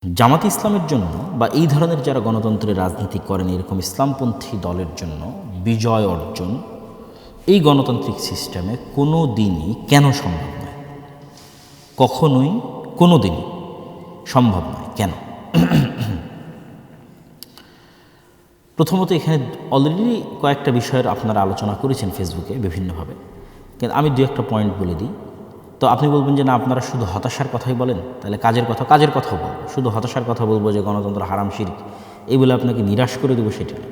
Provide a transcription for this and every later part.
জামাত ইসলামের জন্য বা এই ধরনের যারা গণতন্ত্রের রাজনীতি করেন এরকম ইসলামপন্থী দলের জন্য বিজয় অর্জন এই গণতান্ত্রিক সিস্টেমে কোনো দিনই কেন সম্ভব নয়? কখনোই কোনো দিনই সম্ভব নয়। কেন? প্রথমত এখানে অলরেডি কয়েকটা বিষয়ের আপনারা আলোচনা করেছেন ফেসবুকে বিভিন্নভাবে, কিন্তু আমি দু একটা পয়েন্ট বলে দিই। তো আপনি বলবেন যে না, আপনারা শুধু হতাশার কথাই বলেন, তাহলে কাজের কথাও বলবো। শুধু হতাশার কথা বলবো যে গণতন্ত্র হারাম শিরক, এই বলে আপনাকে নিরাশ করে দেবো সেটা না।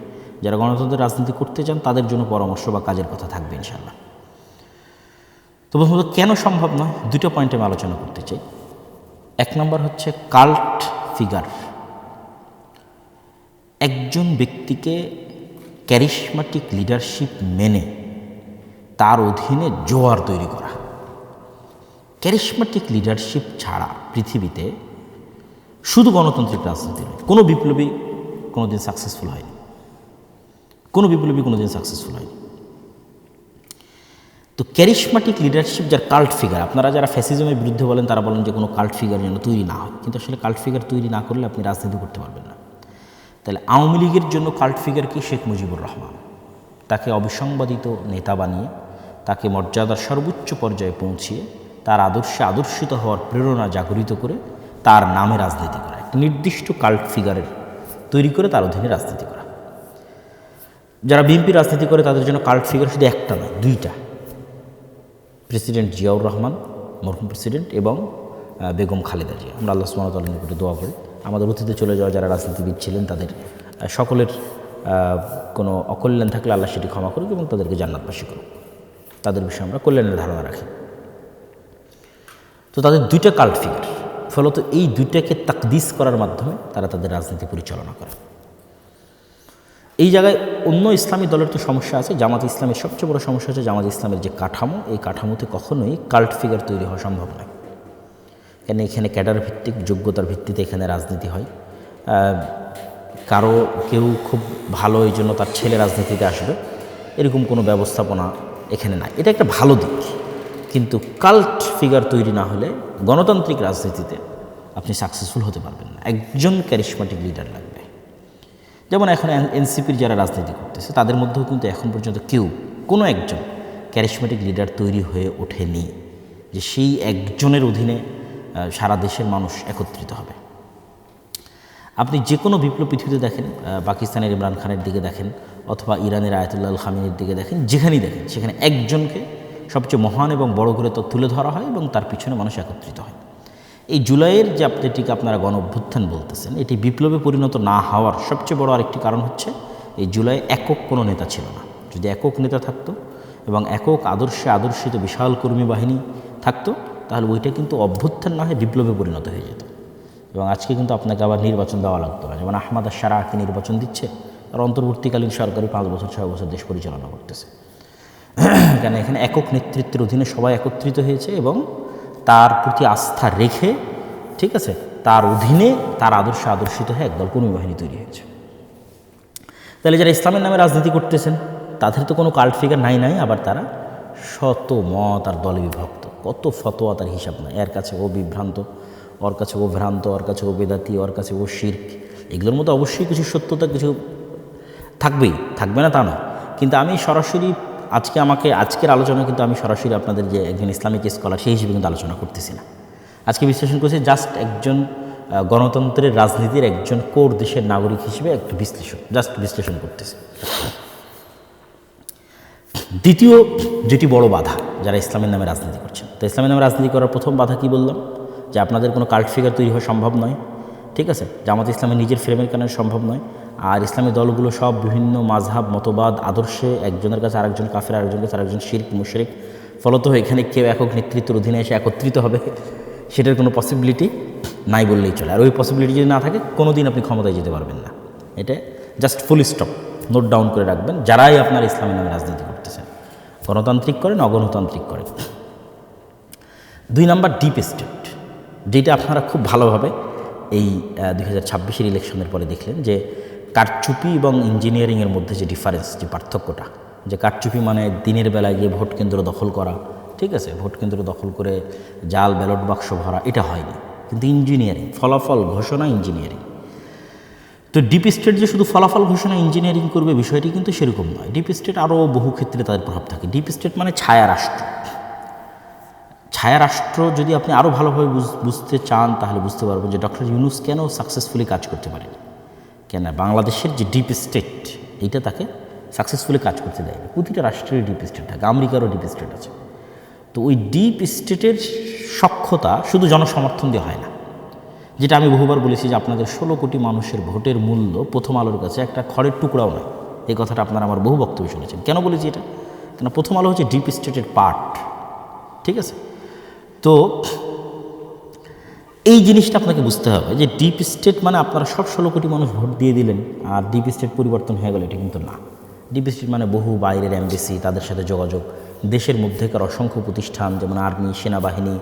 যারা গণতন্ত্রের রাজনীতি করতে চান তাদের জন্য পরামর্শ বা কাজের কথা থাকবে ইনশাল্লাহ। তো প্রথমত কেন সম্ভব নয়, দুটো পয়েন্টে আমি আলোচনা করতে চাই। এক নম্বর হচ্ছে কাল্ট ফিগার। একজন ব্যক্তিকে ক্যারিশমাটিক লিডারশিপ মেনে তার অধীনে জোয়ার তৈরি করা। ক্যারিশমাটিক লিডারশিপ ছাড়া পৃথিবীতে শুধু গণতান্ত্রিক রাজনীতি নয়, কোনো বিপ্লবী কোনোদিন সাকসেসফুল হয়নি। তো ক্যারিশমাটিক লিডারশিপ যার কাল্ট ফিগার, আপনারা যারা ফ্যাসিজমের বিরুদ্ধে বলেন তারা বলেন যে কোনো কাল্ট ফিগার যেন তৈরি না হয়, কিন্তু আসলে কাল্ট ফিগার তৈরি না করলে আপনি রাজনীতি করতে পারবেন না। তাহলে আওয়ামী লীগের জন্য কাল্ট ফিগার কি? শেখ মুজিবুর রহমান। তাকে অবিসংবাদিত নেতা বানিয়ে, তাকে মর্যাদার সর্বোচ্চ পর্যায়ে পৌঁছিয়ে, তার আদর্শে আদর্শিত হওয়ার প্রেরণা জাগরিত করে তার নামে রাজনীতি করা, একটা নির্দিষ্ট কাল্ট ফিগারের তৈরি করে তার অধীনে রাজনীতি করা। যারা বিএনপি রাজনীতি করে তাদের জন্য কাল্ট ফিগার শুধু একটা নয়, দুইটা। প্রেসিডেন্ট জিয়াউর রহমান, মরহুম প্রেসিডেন্ট, এবং বেগম খালেদা জিয়া। আমরা আল্লাহ সুবহানাহু ওয়া তাআলার নিকটে দোয়া করি আমাদের অতীতে চলে যাওয়া যারা রাজনীতিবিদ ছিলেন তাদের সকলের কোনো অকল্যাণ থাকলে আল্লাহ সেটি ক্ষমা করুক এবং তাদেরকে জান্নাতবাসী করুক। তাদের বিষয়ে আমরা কল্যাণের ধারণা রাখি। তো তাদের দুইটা কাল্ট ফিগার, ফলত এই দুইটাকে তাকদিস করার মাধ্যমে তারা তাদের রাজনীতি পরিচালনা করে। এই জায়গায় অন্য ইসলামী দলের তো সমস্যা আছে। জামাত ইসলামের সবচেয়ে বড় সমস্যা হচ্ছে জামাত ইসলামের যে কাঠামো, এই কাঠামোতে কখনোই কাল্ট ফিগার তৈরি হওয়া সম্ভব নয়। কেন? এখানে ক্যাডার ভিত্তিক যোগ্যতার ভিত্তিতে এখানে রাজনীতি হয়। কেউ খুব ভালো এই জন্য তার ছেলে রাজনীতিতে আসবে, এরকম কোনো ব্যবস্থাপনা এখানে নাই। এটা একটা ভালো দিক, কিন্তু কাল্ট ফিগার তৈরি না হলে গণতান্ত্রিক রাজনীতিতে আপনি সাকসেসফুল হতে পারবেন না। একজন ক্যারিশমাটিক লিডার লাগবে। যেমন এখন এনসিপির যারা রাজনীতি করতেছে তাদের মধ্যেও কিন্তু এখন পর্যন্ত কোনো একজন ক্যারিশমাটিক লিডার তৈরি হয়ে ওঠেনি যে সেই একজনের অধীনে সারা দেশের মানুষ একত্রিত হবে। আপনি যে কোনো বিপ্লব পৃথিবীতে দেখেন, পাকিস্তানের ইমরান খানের দিকে দেখেন অথবা ইরানের আয়াতুল্লাহ আল খামিনির দিকে দেখেন, যেখানেই দেখেন সেখানে একজনকে সবচেয়ে মহান এবং বড় করে তো তুলে ধরা হয় এবং তার পিছনে মানুষ একত্রিত হয়। এই জুলাইয়ের যে এটিকে আপনারা গণ অভ্যুত্থান বলতেছেন, এটি বিপ্লবে পরিণত না হওয়ার সবচেয়ে বড় আরেকটি কারণ হচ্ছে এই জুলাই একক কোনো নেতা ছিল না। যদি একক নেতা থাকতো এবং একক আদর্শে আদর্শিত বিশাল কর্মী বাহিনী থাকতো, তাহলে ওইটা কিন্তু অভ্যুত্থান না হয়ে বিপ্লবে পরিণত হয়ে যেত। এবং আজকে কিন্তু আপনাকে আবার নির্বাচন দেওয়া লাগতো না। যেমন আহমদ আশ-শারাকি নির্বাচন দিচ্ছে, আর অন্তর্বর্তীকালীন সরকারি 5 বছর 6 বছর দেশ পরিচালনা করতেছে। কেন? এখানে একক নেতৃত্বের অধীনে সবাই একত্রিত হয়েছে এবং তার প্রতি আস্থা রেখে, ঠিক আছে, তার অধীনে তার আদর্শে আদর্শিত হয়ে একদল কর্মী বাহিনী তৈরি হয়েছে। তাহলে যারা ইসলামের নামে রাজনীতি করতেছেন তাদের তো কোনো কাল্ট ফিগার নাই, আবার তারা শত মত আর দলে বিভক্ত, কত ফতোয়া তার হিসাব নাই। এর কাছে ও বিভ্রান্ত, ওর কাছে ও ভ্রান্ত, ওর কাছে ও বেদাতি, ওর কাছে ও শিরক। এগুলোর মধ্যে অবশ্যই কিছু সত্যতা কিছু থাকবে না তা নয়, কিন্তু আমি সরাসরি আজকের আলোচনা কিন্তু আমি সরাসরি আপনাদের যে একজন ইসলামিক স্কলার সেই হিসেবে কিন্তু আলোচনা করতেছি না। আজকে বিশ্লেষণ করছি জাস্ট একজন গণতন্ত্রের রাজনীতির একজন কোর দেশের নাগরিক হিসেবে একটু বিশ্লেষণ করতেছি। দ্বিতীয় যেটি বড় বাধা যারা ইসলামের নামে রাজনীতি করছেন, তো ইসলামের নামে রাজনীতি করার প্রথম বাধা কি বললাম? যে আপনাদের কোনো কাল্ট ফিগার তৈরি হওয়া সম্ভব নয়, ঠিক আছে। জামাত ইসলামের নিজের ফ্রেমের কারণে সম্ভব নয়। আর ইসলামী দলগুলো সব বিভিন্ন মাযহাব, মতবাদ, আদর্শে একজনের কাছে আরেকজন কাফের, আরেকজনের কাছে আরেকজন শিরক, মুশরিক। ফলত এখানে কেউ একক নেতৃত্বের অধীনে এসে একত্রিত হবে সেটার কোনো পসিবিলিটি নাই বললেই চলে। আর ওই পসিবিলিটি যদি না থাকে কোনো দিন আপনি ক্ষমতায় যেতে পারবেন না। এটা just full stop, note down করে রাখবেন। যারাই আপনার ইসলামের নামে রাজনীতি করতেছেন, গণতান্ত্রিক করেন, অগণতান্ত্রিক করেন। 2 নাম্বার ডিপ স্টেট, যেটা আপনারা খুব ভালোভাবে এই 2026-এর ইলেকশনের পরে দেখলেন যে কারচুপি এবং ইঞ্জিনিয়ারিংয়ের মধ্যে যে ডিফারেন্স, যে পার্থক্যটা, যে কারচুপি মানে দিনের বেলায় গিয়ে ভোট কেন্দ্র দখল করা, ঠিক আছে, ভোট কেন্দ্র দখল করে জাল ব্যালট বাক্স ভরা, এটা হয়নি। কিন্তু ইঞ্জিনিয়ারিং, ফলাফল ঘোষণা ইঞ্জিনিয়ারিং। তো ডিপ স্টেট যে শুধু ফলাফল ঘোষণা ইঞ্জিনিয়ারিং করবে বিষয়টি কিন্তু সেরকম নয়। ডিপ স্টেট আরও বহু ক্ষেত্রে তাদের প্রভাব থাকে। ডিপ স্টেট মানে ছায়া রাষ্ট্র। ছায়া রাষ্ট্র যদি আপনি আরও ভালোভাবে বুঝতে চান তাহলে বুঝতে পারবেন যে ডক্টর ইউনূস কেন সাকসেসফুলি কাজ করতে পারেন। কেন বাংলাদেশের যে ডিপ স্টেট এইটা তাকে সাকসেসফুলি কাজ করতে দেয় না। প্রতিটা রাষ্ট্রের ডিপ স্টেট থাকে, আমেরিকারও ডিপ স্টেট আছে। তো ওই ডিপ স্টেটের সক্ষতা শুধু জনসমর্থন দিয়ে হয় না। যেটা আমি বহুবার বলেছি যে আপনাদের 16 কোটি মানুষের ভোটের মূল্য প্রথম আলোর কাছে একটা খড়ের টুকরাও নয়। এই কথাটা আপনারা আমার বহু বক্তব্য শুনেছেন। কেন বলেছি এটা? কেন প্রথম আলো হচ্ছে ডিপ স্টেটের পার্ট, ঠিক আছে? তো এই জিনিসটা আপনাকে বুঝতে হবে যে ডিপ স্টেট মানে আপনারা সব 16 কোটি মানুষ ভোট দিয়ে দিলেন আর ডিপ স্টেট পরিবর্তন হয়ে গেল, এটা কিন্তু না। ডিপ স্টেট মানে বহু বাইরের এমবেসি, তাদের সাথে যোগাযোগ, দেশের মধ্যেকার অসংখ্য প্রতিষ্ঠান যেমন আর্মি, সেনাবাহিনী,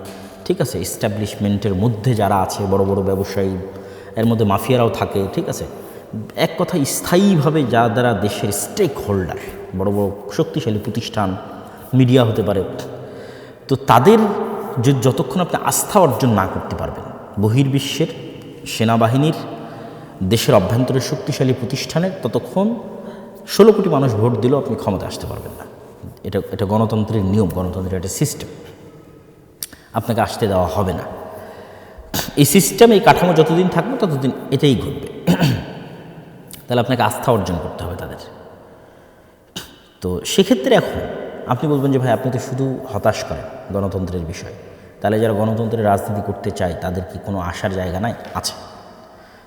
ঠিক আছে, এস্টাবলিশমেন্টের মধ্যে যারা আছে বড় বড় ব্যবসায়ী, এর মধ্যে মাফিয়ারাও থাকে, ঠিক আছে। এক কথা স্থায়ীভাবে যারা দেশের স্টেক হোল্ডার, বড় বড় শক্তিশালী প্রতিষ্ঠান, মিডিয়া হতে পারে, তো তাদের যতক্ষণ আপনি আস্থা অর্জন না করতে পারবেন বহির্বিশ্বের সেনাবাহিনীর, দেশের অভ্যন্তরের শক্তিশালী প্রতিষ্ঠানের, ততক্ষণ 16 কোটি মানুষ ভোট দিলেও আপনি ক্ষমতা আসতে পারবেন না। এটা গণতন্ত্রের নিয়ম, গণতন্ত্রের একটা সিস্টেম। আপনাকে আসতে দেওয়া হবে না। এই সিস্টেম, এই কাঠামো যতদিন থাকবে ততদিন এটাই ঘটবে। তাহলে আপনাকে আস্থা অর্জন করতে হবে তাদের। তো সেক্ষেত্রে এখন আপনি বলবেন যে ভাই আপনি তো শুধু হতাশ করেন গণতন্ত্রের বিষয়, তাহলে যারা গণতন্ত্রের রাজনীতি করতে চায় তাদের কি কোনো আশার জায়গা নাই? আছে।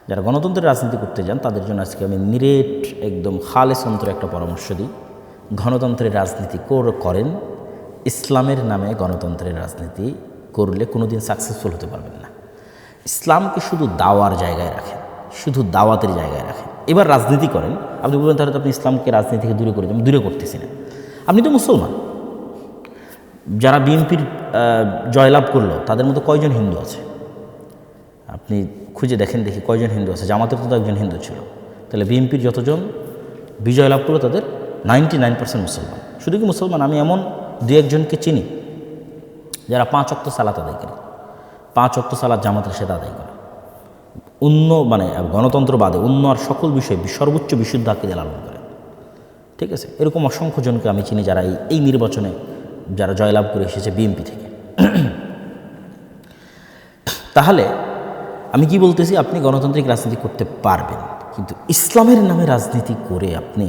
যারা গণতন্ত্রের রাজনীতি করতে যান তাদের জন্য আজকে আমি নিরেট একদম খালেস অন্তরে একটা পরামর্শ দিই। গণতন্ত্রের রাজনীতি করেন, ইসলামের নামে গণতন্ত্রের রাজনীতি করলে কোনো দিন সাকসেসফুল হতে পারবেন না। ইসলামকে শুধু দাওয়ার জায়গায় রাখেন, শুধু দাওয়াতের জায়গায় রাখেন। এবার রাজনীতি করেন, আপনি বলবেন তাহলে তো আপনি ইসলামকে রাজনীতি থেকে দূরে করে দেবেন। দূরে করতেছি না, আপনি তো মুসলমান। যারা বিএনপির জয়লাভ করলো তাদের মধ্যে কয়জন হিন্দু আছে? আপনি খুঁজে দেখেন, দেখি কয়জন হিন্দু আছে। জামাতের তো একজন হিন্দু ছিল। তাহলে বিএনপির যতজন বিজয় লাভ করলো তাদের 99% মুসলমান। শুধু কি মুসলমান, আমি এমন 2-1জনকে চিনি যারা 5 ওয়াক্ত সালাত আদায় করে, 5 ওয়াক্ত সালাত জামাতের সাথে আদায় করে, অন্য মানে গণতন্ত্র বাদে অন্য আর সকল বিষয়ে সর্বোচ্চ বিশুদ্ধ আকীদা লালন করে, ঠিক আছে। এরকম অসংখ্য জনকে আমি চিনি যারা এই নির্বাচনে যারা জয়লাভ করে এসেছে বিএনপি থেকে। তাহলে আমি কি বলতেছি, আপনি গণতান্ত্রিক রাজনীতি করতে পারবেন, কিন্তু ইসলামের নামে রাজনীতি করে আপনি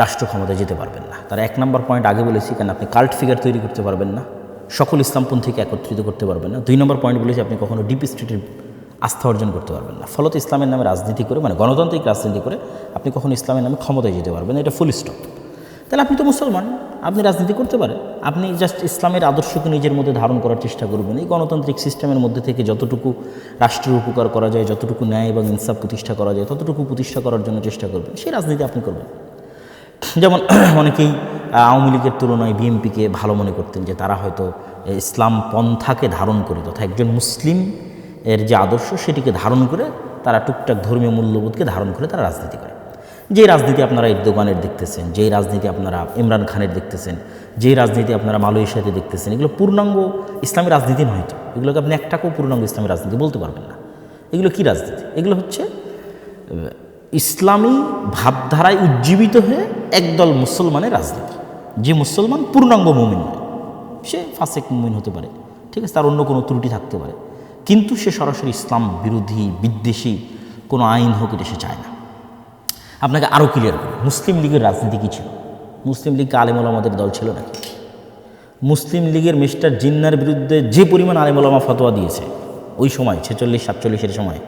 রাষ্ট্র ক্ষমতায় যেতে পারবেন না। তার 1 নম্বর পয়েন্ট আগে বলেছি, কেন আপনি কাল্ট ফিগার তৈরি করতে পারবেন না, সকল ইসলামপন্থীকে একত্রিত করতে পারবেন না। 2 নম্বর পয়েন্ট বলেছি, আপনি কখনো ডিপ স্টেটের আস্থা অর্জন করতে পারবেন না। ফলত ইসলামের নামে রাজনীতি করে, মানে গণতান্ত্রিক রাজনীতি করে আপনি কখনো ইসলামের নামে ক্ষমতায় যেতে পারবেন না। এটা ফুল স্টপ। তাহলে আপনি তো মুসলমান, আপনি রাজনীতি করতে পারেন। আপনি জাস্ট ইসলামের আদর্শকে নিজের মধ্যে ধারণ করার চেষ্টা করবেন। এই গণতান্ত্রিক সিস্টেমের মধ্যে থেকে যতটুকু রাষ্ট্রের উপকার করা যায়, যতটুকু ন্যায় এবং ইনসাফ প্রতিষ্ঠা করা যায়, ততটুকু প্রতিষ্ঠা করার জন্য চেষ্টা করবেন। সেই রাজনীতি আপনি করবেন। যেমন অনেকেই আওয়ামী লীগের তুলনায় বিএনপিকে ভালো মনে করতেন, যে তারা হয়তো ইসলাম পন্থাকে ধারণ করে, তথা একজন মুসলিম এর যে আদর্শ সেটিকে ধারণ করে, তারা টুকটাক ধর্মীয় মূল্যবোধকে ধারণ করে তারা রাজনীতি করে। যে রাজনীতি আপনারা এরদোগানের দেখতেছেন, যেই রাজনীতি আপনারা ইমরান খানের দেখতেছেন, যেই রাজনীতি আপনারা মালয়েশিয়াতে দেখতেছেন, এগুলো পূর্ণাঙ্গ ইসলামী রাজনীতি নয়। তো এগুলোকে আপনি একটাকেও পূর্ণাঙ্গ ইসলামী রাজনীতি বলতে পারবেন না। এগুলো কি রাজনীতি? এগুলো হচ্ছে ইসলামী ভাবধারায় উজ্জীবিত হয়ে একদল মুসলমানের রাজনীতি। যে মুসলমান পূর্ণাঙ্গ মুমিন নয়, সে ফাসেক মুমিন হতে পারে, ঠিক আছে, তার অন্য কোনো ত্রুটি থাকতে পারে, কিন্তু সে সরাসরি ইসলাম বিরোধী বিদ্বেষী কোনো আইন হোক এটা সে চায় না। আপনাকে আরও ক্লিয়ার করি, মুসলিম লীগের রাজনীতি কী ছিল? মুসলিম লীগকে আলেম ওলামাদের দল ছিল নাকি? মুসলিম লীগের মিস্টার জিন্নার বিরুদ্ধে যে পরিমাণ আলেম ওলামা ফতোয়া দিয়েছে ওই সময় 46-47-এর সময়,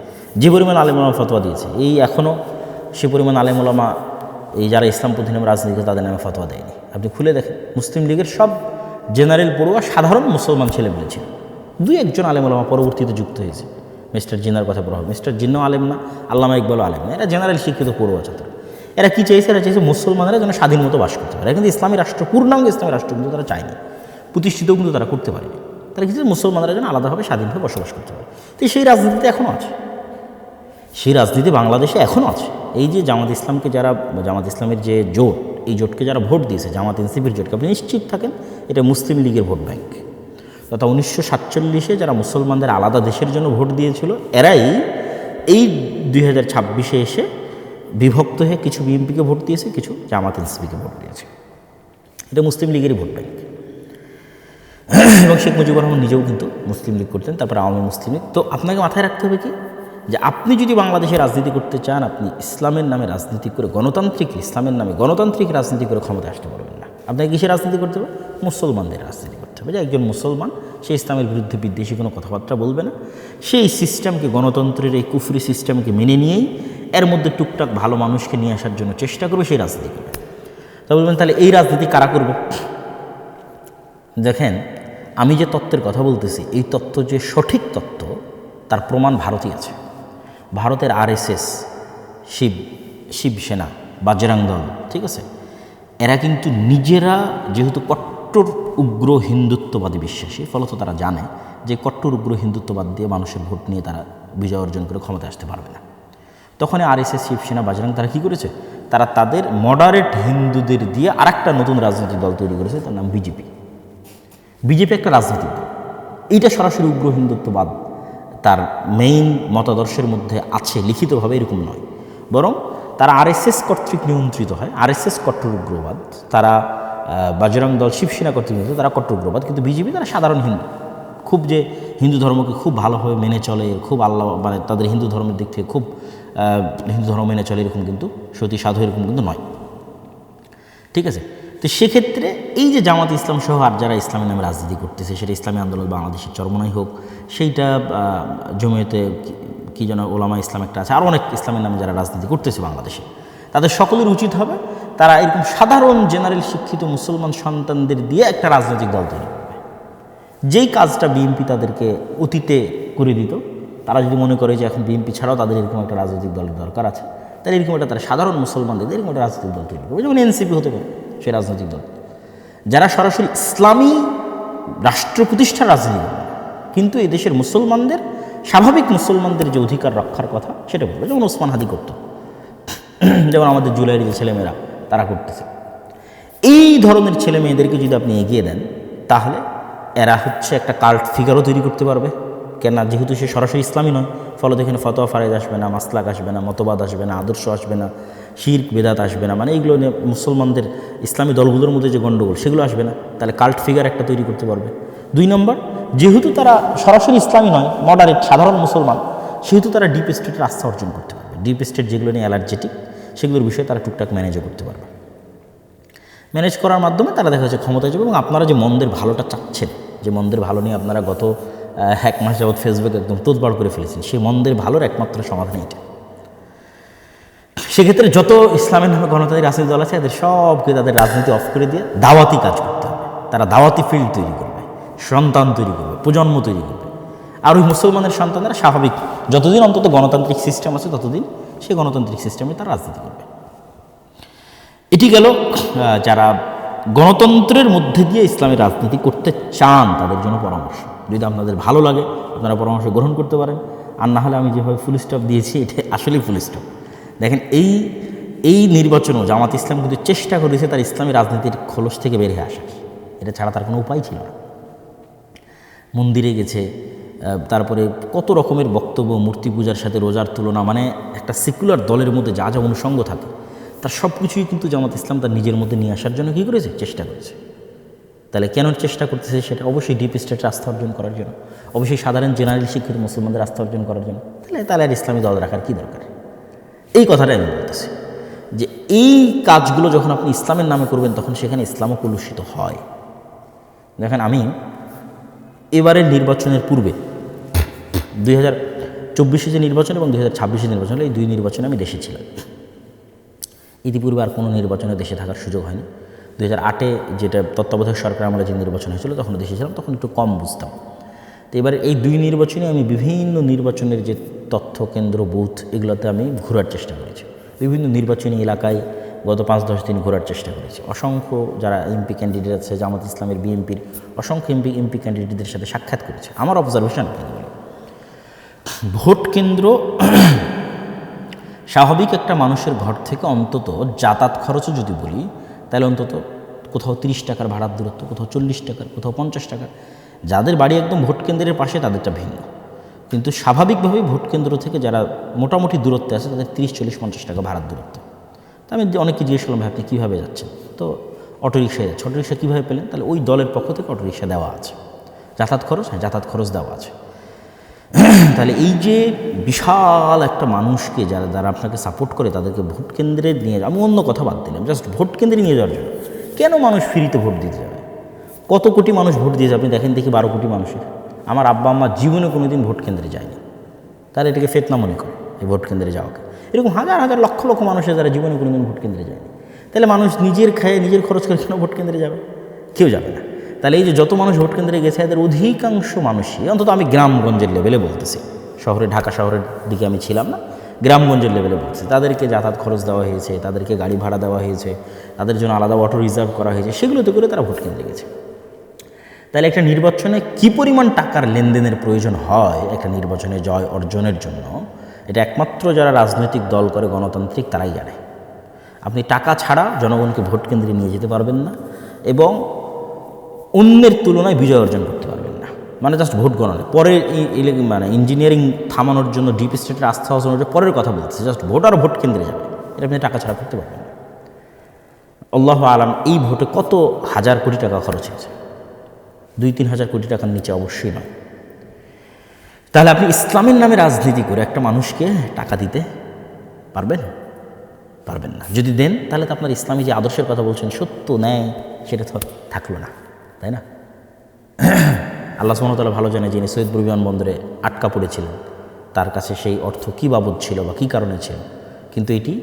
যে পরিমাণ আলেম ওলামা ফতোয়া দিয়েছে, এই এখনও সে পরিমাণ আলেম ওলামা এই যারা ইসলামপন্থী নামে রাজনীতি তাদের নামে ফতোয়া দেয়নি। আপনি খুলে দেখেন, মুসলিম লীগের সব জেনারেল পড়ুয়া সাধারণ মুসলমান ছেলেমেয়ে ছিল। 2-1জন আলেম ওলামা পরবর্তীতে যুক্ত হয়েছে মিস্টার জিন্নার কথা প্রভাব। মিস্টার জিন্নাও আলেম না, আল্লামা ইকবালও আলেম না, এরা জেনারেল শিক্ষিত পড়ুয়া ছাত্র। এরা কী চাইছে? এরা চাইছে মুসলমানরা যেন স্বাধীন মতো বাস করতে পারে। কিন্তু ইসলামী রাষ্ট্র, পূর্ণাঙ্গ ইসলামী রাষ্ট্র কিন্তু তারা চায়নি, প্রতিষ্ঠিতও কিন্তু তারা করতে পারেনি। তারা কিছু মুসলমানরা যেন আলাদাভাবে স্বাধীনভাবে বসবাস করতে পারে। তো সেই রাজনীতিতে এখনও আছে, সেই রাজনীতি বাংলাদেশে এখনও আছে। এই যে জামাত ইসলামকে যারা, জামাত ইসলামের যে জোট, এই জোটকে যারা ভোট দিয়েছে, জামাত এনসিপির জোটকে, আপনি নিশ্চিত থাকেন এটা মুসলিম লীগের ভোট ব্যাংক। তথা 1947 যারা মুসলমানদের আলাদা দেশের জন্য ভোট দিয়েছিল, এরাই এই 2026 এসে বিভক্ত হয়ে কিছু বিএনপিকে ভোট দিয়েছে, কিছু জামাত এনসিপিকে ভোট দিয়েছে। এটা মুসলিম লীগেরই ভোট ব্যাংক। এবং শেখ মুজিবুর রহমান নিজেও কিন্তু মুসলিম লীগ করতেন, তারপর আওয়ামী মুসলিম লীগ। তো আপনাকে মাথায় রাখতে হবে কি, যে আপনি যদি বাংলাদেশে রাজনীতি করতে চান, আপনি ইসলামের নামে রাজনীতি করে, গণতান্ত্রিক ইসলামের নামে গণতান্ত্রিক রাজনীতি করে ক্ষমতায় আসতে পারবেন না। আপনাকে কিসের রাজনীতি করতে হবে? মুসলমানদের রাজনীতি করতে হবে। যে একজন মুসলমান, সে ইসলামের বিরুদ্ধে বিদ্বেষী কোনো কথাবার্তা বলবে না, সেই সিস্টেমকে, গণতন্ত্রের এই কুফরি সিস্টেমকে মেনে নিয়েই এর মধ্যে টুকটাক ভালো মানুষকে নিয়ে আসার জন্য চেষ্টা করবে, সেই রাজনীতি করবে। তা বলবেন তাহলে এই রাজনীতি কারা করবে? দেখেন, আমি যে তত্ত্বের কথা বলতেছি, এই তত্ত্ব যে সঠিক তত্ত্ব তার প্রমাণ ভারতই আছে। ভারতের RSS, শিবসেনা, বাজরাং দল, ঠিক আছে, এরা কিন্তু নিজেরা যেহেতু কট্টর উগ্র হিন্দুত্ববাদী বিশ্বাসী, ফলত তারা জানে যে কট্টর উগ্র হিন্দুত্ববাদ দিয়ে মানুষের ভোট নিয়ে তারা বিজয় অর্জন করে ক্ষমতায় আসতে পারবে না। তখন RSS, শিবসেনা, বাজরাং তারা কী করেছে? তারা তাদের মডারেট হিন্দুদের দিয়ে আরেকটা নতুন রাজনৈতিক দল তৈরি করেছে, তার নাম বিজেপি। বিজেপি একটা রাজনৈতিক দল, এইটা সরাসরি উগ্র হিন্দুত্ববাদ তার মেইন মতাদর্শের মধ্যে আছে লিখিতভাবে, এরকম নয়, বরং তারা RSS কর্তৃক নিয়ন্ত্রিত হয়। RSS কট্টর উগ্রবাদ, তারা বাজরং দল, শিবসেনা কর্তৃক নিয়ন্ত্রিত, তারা কট্টর উগ্রবাদ। কিন্তু বিজেপি তারা সাধারণ হিন্দু, খুব যে হিন্দু ধর্মকে খুব ভালোভাবে মেনে চলে, খুব আল্লাহ মানে তাদের হিন্দু ধর্মের দিক থেকে খুব হিন্দু ধর্ম মেনে চলে, এরকম কিন্তু সতী সাধু এরকম কিন্তু নয়, ঠিক আছে। তো সেক্ষেত্রে এই যে জামাত ইসলাম সহ আর যারা ইসলামের নামে রাজনীতি করতেছে, সেটা ইসলামী আন্দোলন বাংলাদেশের চরমনাই হোক, সেইটা জমিয়তে কি যেন ওলামা ইসলাম একটা আছে, আর অনেক ইসলামের নামে যারা রাজনীতি করতেছে বাংলাদেশে, তাদের সকলের উচিত হবে তারা এরকম সাধারণ জেনারেল শিক্ষিত মুসলমান সন্তানদের দিয়ে একটা রাজনৈতিক দল তৈরি করবে। যেই কাজটা বিএনপি তাদেরকে অতীতে করে দিত, তারা যদি মনে করে যে এখন বিএনপি ছাড়াও তাদের এরকম একটা রাজনৈতিক দলের দরকার আছে, তাহলে এরকম একটা তারা সাধারণ মুসলমানদের এরকম একটা রাজনৈতিক দল তৈরি করবে, যেমন এনসিপি হতে পারে সেই রাজনৈতিক দল, যারা সরাসরি ইসলামী রাষ্ট্র প্রতিষ্ঠার রাজনীতি করবে, কিন্তু এই দেশের মুসলমানদের, স্বাভাবিক মুসলমানদের যে অধিকার রক্ষার কথা সেটা বলবে, যেমন ওসমান হাদি করত, যেমন আমাদের জুলাইয়ের যে ছেলেমেয়েরা তারা করতেছে। এই ধরনের ছেলে মেয়েদেরকে যদি আপনি এগিয়ে দেন, তাহলে এরা হচ্ছে একটা কাল্ট ফিগারও তৈরি করতে পারবে। কেন? যেহেতু সে সরাসরি ইসলামী নয়, ফলত এখানে ফতোয়া ফারেজ আসবে না, মাসলাক আসবে না, মতবাদ আসবে না, আদর্শ আসবে না, শিরক বেদাত আসবে না, মানে এইগুলো নিয়ে মুসলমানদের ইসলামী দলগুলোর মধ্যে যে গণ্ডগোল সেগুলো আসবে না, তাহলে কাল্ট ফিগার একটা তৈরি করতে পারবে। 2 নম্বর, যেহেতু তারা সরাসরি ইসলামী নয়, মডারেট সাধারণ মুসলমান, সেহেতু তারা ডিপ স্টেটের আস্থা অর্জন করতে পারবে। ডিপ স্টেট যেগুলো নিয়ে অ্যালার্জেটিক, সেগুলোর বিষয়ে তারা টুকটাক ম্যানেজও করতে পারবে। ম্যানেজ করার মাধ্যমে তারা দেখা যাচ্ছে ক্ষমতায় যাবে। এবং আপনারা যে মন্দের ভালোটা চাচ্ছেন, যে মন্দের ভালো নিয়ে আপনারা গত 1 মাস যাবৎ ফেসবুকে একদম তোদবাড় করে ফেলেছেন, সেই মন্দের ভালোর একমাত্র সমাধান এটা। সেক্ষেত্রে যত ইসলামের নামে গণতান্ত্রিক রাজনৈতিক দল আছে, এদের সবকে তাদের রাজনীতি অফ করে দিয়ে দাওয়াতি কাজ করতে হবে। তারা দাওয়াতি ফিল্ড তৈরি করবে, সন্তান তৈরি করবে, প্রজন্ম তৈরি করবে। আর ওই মুসলমানের সন্তানরা স্বাভাবিক, যতদিন অন্তত গণতান্ত্রিক সিস্টেম আছে ততদিন সেই গণতান্ত্রিক সিস্টেমে তারা রাজনীতি করবে। এটি গেল যারা গণতন্ত্রের মধ্যে দিয়ে ইসলামের রাজনীতি করতে চান তাদের জন্য পরামর্শ। যদি আপনাদের ভালো লাগে আপনারা পরামর্শ গ্রহণ করতে পারেন, আর না হলে আমি যেভাবে ফুল স্টপ দিয়েছি এটা আসলেই ফুল স্টপ। দেখেন, এই নির্বাচনেও জামাত ইসলাম কিন্তু চেষ্টা করেছে তার ইসলামী রাজনীতির খোলস থেকে বের হয়ে আসার, এটা ছাড়া তার কোনো উপায় ছিল না। মন্দিরে গেছে, তারপরে কত রকমের বক্তব্য, মূর্তি পূজার সাথে রোজার তুলনা, মানে একটা সেকুলার দলের মধ্যে যা যা অনুষঙ্গ থাকে তার সব কিছুই কিন্তু জামাত ইসলাম তার নিজের মধ্যে নিয়ে আসার জন্য কী করেছে? চেষ্টা করেছে। তাহলে কেন চেষ্টা করতেছে? সেটা অবশ্যই ডিপ স্টেটের আস্থা অর্জন করার জন্য, অবশ্যই সাধারণ জেনারেল শিক্ষিত মুসলমানদের আস্থা অর্জন করার জন্য। তাহলে আর ইসলামী দল রাখার কী দরকার? এই কথাটাই আমি বলতেছি, যে এই কাজগুলো যখন আপনি ইসলামের নামে করবেন তখন সেখানে ইসলামও কলুষিত হয়। দেখেন, আমি এবারের নির্বাচনের পূর্বে 2024 যে নির্বাচন এবং 2026 নির্বাচন, এই 2 নির্বাচনে আমি দেশে ছিলাম। ইতিপূর্বে আর কোনো নির্বাচনে দেশে থাকার সুযোগ হয়নি। 2008 যেটা তত্ত্বাবধায়ক সরকার আমলে যে নির্বাচন হয়েছিল তখন দেশে ছিলাম, তখন একটু কম বুঝতাম। তো এবার এই 2 নির্বাচনে আমি বিভিন্ন নির্বাচনের যে তথ্য কেন্দ্র, বুথ, এগুলোতে আমি ঘোরার চেষ্টা করেছি। বিভিন্ন নির্বাচনী এলাকায় গত 5-10 দিন ঘোরার চেষ্টা করেছি। অসংখ্য যারা এমপি ক্যান্ডিডেট আছে, জামাত ইসলামের, বিএনপির অসংখ্য এমপি ক্যান্ডিডেটদের সাথে সাক্ষাৎ করেছি। আমার অবজারভেশন ভোট কেন্দ্র স্বাভাবিক একটা মানুষের ঘর থেকে অন্তত যাতায়াত খরচও যদি বলি, তাহলে অন্তত কোথাও 30 টাকার ভাড়ার দূরত্ব, কোথাও 40 টাকার, কোথাও 50 টাকার, যাদের বাড়ি একদম ভোট কেন্দ্রের পাশে তাদেরটা ভিন্ন, কিন্তু স্বাভাবিকভাবেই ভোট কেন্দ্র থেকে যারা মোটামুটি দূরত্বে আছে তাদের 30-40-50 টাকা ভাড়ার দূরত্ব। তা আমি অনেককে জিজ্ঞেস করলাম, ভাই আপনি কীভাবে যাচ্ছেন? তো অটোরিকশায় যাচ্ছে। অটোরিকশা কীভাবে পেলেন? তাহলে ওই দলের পক্ষ থেকে অটোরিকশা দেওয়া আছে। যাতায়াত খরচ? হ্যাঁ, যাতায়াত খরচ দেওয়া আছে। তাহলে এই যে বিশাল একটা মানুষকে যারা আপনাকে সাপোর্ট করে তাদেরকে ভোট কেন্দ্রে নিয়ে আমি অন্য কথা বাদ দিলাম, জাস্ট ভোট কেন্দ্রে নিয়ে যাওয়ার জন্য কেন মানুষ ফ্রিতে ভোট দিতে যাবে? কত কোটি মানুষ ভোট দিয়েছে আপনি দেখেন দেখি, 12 কোটি মানুষের। আমার আব্বা আম্মা জীবনে কোনো দিন ভোট কেন্দ্রে যায়নি, তারা এটাকে ফেতনা মনে করে এই ভোট কেন্দ্রে যাওয়াকে। এরকম হাজার হাজার লক্ষ লক্ষ মানুষের যারা জীবনে কোনো দিন ভোট কেন্দ্রে যায়নি, তাহলে মানুষ নিজের খায়ে নিজের খরচ করে কেন ভোট কেন্দ্রে যাবে? কেউ যাবে না। তাহলে এই যে যত মানুষ ভোট কেন্দ্রে গেছে এদের অধিকাংশ মানুষই, অন্তত আমি গ্রামগঞ্জের লেভেলে বলতেছি, শহরে ঢাকা শহরের দিকে আমি ছিলাম না, গ্রামগঞ্জের লেভেলে বলছি, তাদেরকে যাতায়াত খরচ দেওয়া হয়েছে, তাদেরকে গাড়ি ভাড়া দেওয়া হয়েছে, তাদের জন্য আলাদা অটো রিজার্ভ করা হয়েছে, সেগুলোতে করে তারা ভোট কেন্দ্রে গেছে। তাহলে একটা নির্বাচনে কী পরিমাণ টাকার লেনদেনের প্রয়োজন হয় একটা নির্বাচনে জয় অর্জনের জন্য, এটা একমাত্র যারা রাজনৈতিক দল করে গণতান্ত্রিক তারাই জানে। আপনি টাকা ছাড়া জনগণকে ভোট কেন্দ্রে নিয়ে যেতে পারবেন না এবং অন্যের তুলনায় বিজয় অর্জন করতে পারবেন না। মানে জাস্ট ভোট গণনা পরে মানে ইঞ্জিনিয়ারিং থামানোর জন্য ডিপ স্টেটের আস্থা অর্জনের পরের কথা বলছে, জাস্ট ভোট আর ভোট কেন্দ্রে যাবে, এটা আপনি টাকা ছাড়া করতে পারবেন না। আল্লাহু আলাম এই ভোটে কত হাজার কোটি টাকা খরচ হয়েছে, 2-3 হাজার কোটি টাকার নিচে অবশ্যই নয়। তাহলে আপনি ইসলামের নামে রাজনীতি করে একটা মানুষকে টাকা দিতে পারবেন? পারবেন না। যদি দেন তাহলে তো আপনার ইসলামী যে আদর্শের কথা বলছেন সত্য ন্যায় সেটা তো থাকলো না, তাই না? আল্লাহ সুবহানাহু ওয়া তাআলা ভালো জানে, যিনি সৈয়দপুর বিমানবন্দরে আটকা পড়েছিলেন তার কাছে সেই অর্থ কী বাবদ ছিল বা কী কারণে ছিল, কিন্তু এটি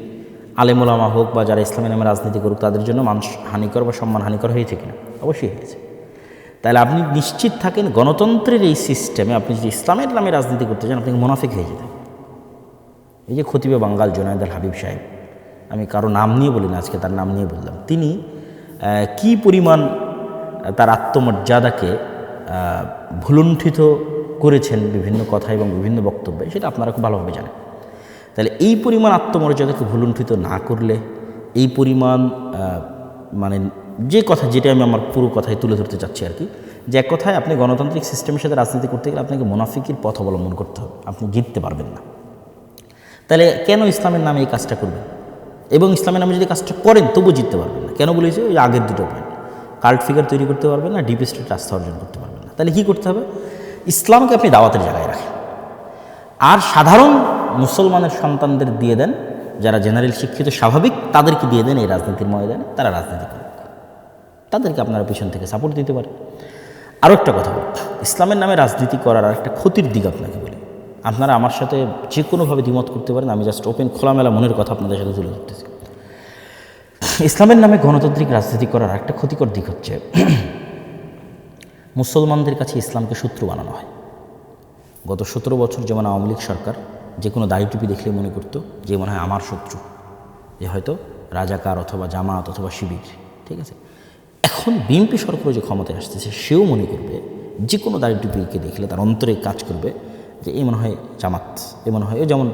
আলেম ওলামা হোক বা যারা ইসলামের নামে রাজনীতি করুক তাদের জন্য মানুষ হানিকর বা সম্মান হানিকর হয়েছে কিনা? অবশ্যই হয়েছে। তাহলে আপনি নিশ্চিত থাকেন গণতন্ত্রের এই সিস্টেমে আপনি যদি ইসলামের নামে রাজনীতি করতে চান আপনাকে মুনাফিক হয়ে যেতে। এই যে খতিবে বাঙ্গাল জুনায়েদ আল হাবিব সাহেব, আমি কারো নাম নিয়ে বলি না, আজকে তার নাম নিয়ে বললাম, তিনি কি পরিমাণ তার আত্মমর্যাদাকে ভুলুণ্ঠিত করেছেন বিভিন্ন কথা এবং বিভিন্ন বক্তব্যে, সেটা আপনারা খুব ভালোভাবে জানেন। তাহলে এই পরিমাণ আত্মমর্যাদাকে ভুলুণ্ঠিত না করলে, এই পরিমাণ মানে যে কথা, যেটা আমি আমার পুরো কথায় তুলে ধরতে চাচ্ছি আর কি, যে এক কথায় আপনি গণতান্ত্রিক সিস্টেমের সাথে রাজনীতি করতে গেলে আপনাকে মুনাফিকের পথ অবলম্বন করতে হবে, আপনি জিততে পারবেন না। তাহলে কেন ইসলামের নামে এই কাজটা করবেন? এবং ইসলামের নামে যদি কাজটা করেন তবু জিততে পারবেন না। কেন বলেছি? ওই আগের দুটো পয়েন্ট, কাল্ট ফিগার তৈরি করতে পারবেন না, ডিপ স্টেট রাস্তা অর্জন করতে পারবেন না। তাহলে কী করতে হবে? ইসলামকে আপনি দাওয়াতের জায়গায় রাখেন, আর সাধারণ মুসলমানের সন্তানদের দিয়ে দেন, যারা জেনারেল শিক্ষিত স্বাভাবিক তাদেরকে দিয়ে দেন এই রাজনীতির ময়দানে, তারা রাজনীতি করুক, তাদেরকে আপনারা পিছন থেকে সাপোর্ট দিতে পারেন। আরও একটা কথা বলি, ইসলামের নামে রাজনীতি করার আর একটা ক্ষতির দিক আপনাকে বলি। আপনারা আমার সাথে যে কোনোভাবে দ্বিমত করতে পারেন, আমি জাস্ট ওপেন খোলামেলা মনের কথা আপনাদের সাথে তুলে ধরতেছি। ইসলামের নামে গণতান্ত্রিক রাজনীতি করার একটা ক্ষতিকর দিক হচ্ছে মুসলমানদের কাছে ইসলামকে শত্রু বানানো হয়। গত 17 বছর যেমন আওয়ামী লীগ সরকার যে কোনো দাড়ি টুপি দেখলে মনে করতো যে মনে হয় আমার শত্রু, যে হয়তো রাজাকার অথবা জামাত অথবা শিবির, ঠিক আছে। এখন বিএনপি সরকারও যে ক্ষমতায় আসতেছে সেও মনে করবে, যে কোনো দাড়ি টুপিকে দেখলে তার অন্তরে কাজ করবে যে এই মনে হয় জামাত, এ মনে হয়, যেমন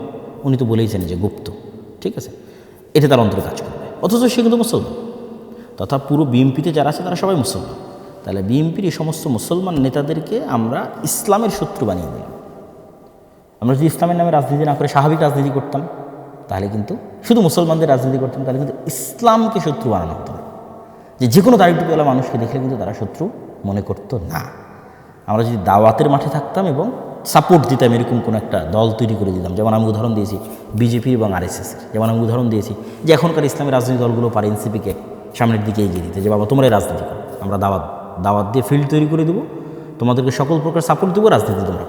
উনি তো বলেইছেন যে গুপ্ত, ঠিক আছে, এটা তার অন্তরে কাজ করবে, অথচ সে কিন্তু মুসলমান। তথা পুরো বিএনপিতে যারা আছে তারা সবাই মুসলমান। তাহলে বিএনপির এই সমস্ত মুসলমান নেতাদেরকে আমরা ইসলামের শত্রু বানিয়ে দিলাম। আমরা যদি ইসলামের নামে রাজনীতি না করে স্বাভাবিক রাজনীতি করতাম, তাহলে কিন্তু শুধু মুসলমানদের রাজনীতি করতাম, তাহলে কিন্তু ইসলামকে শত্রু বানানো হতো না। যে কোনো দাড়ি টুপিওয়ালা মানুষকে দেখলে কিন্তু তারা শত্রু মনে করতো না। আমরা যদি দাওয়াতের মাঠে থাকতাম এবং সাপোর্ট দিতাম, এরকম কোনো একটা দল তৈরি করে দিতাম, যেমন আমি উদাহরণ দিয়েছি বিজেপি এবং আরএসএসের, যেমন আমি উদাহরণ দিয়েছি যে এখনকার ইসলামী রাজনৈতিক দলগুলো পারে এনসিপিকে সামনের দিকে এগিয়ে দিতে, যে বাবা তোমরাই রাজনীতি করো, আমরা দাওয়াত দিয়ে ফিল্ড তৈরি করে দেবো, তোমাদেরকে সকল প্রকার সাপোর্ট দেবো, রাজনীতি তোমরা।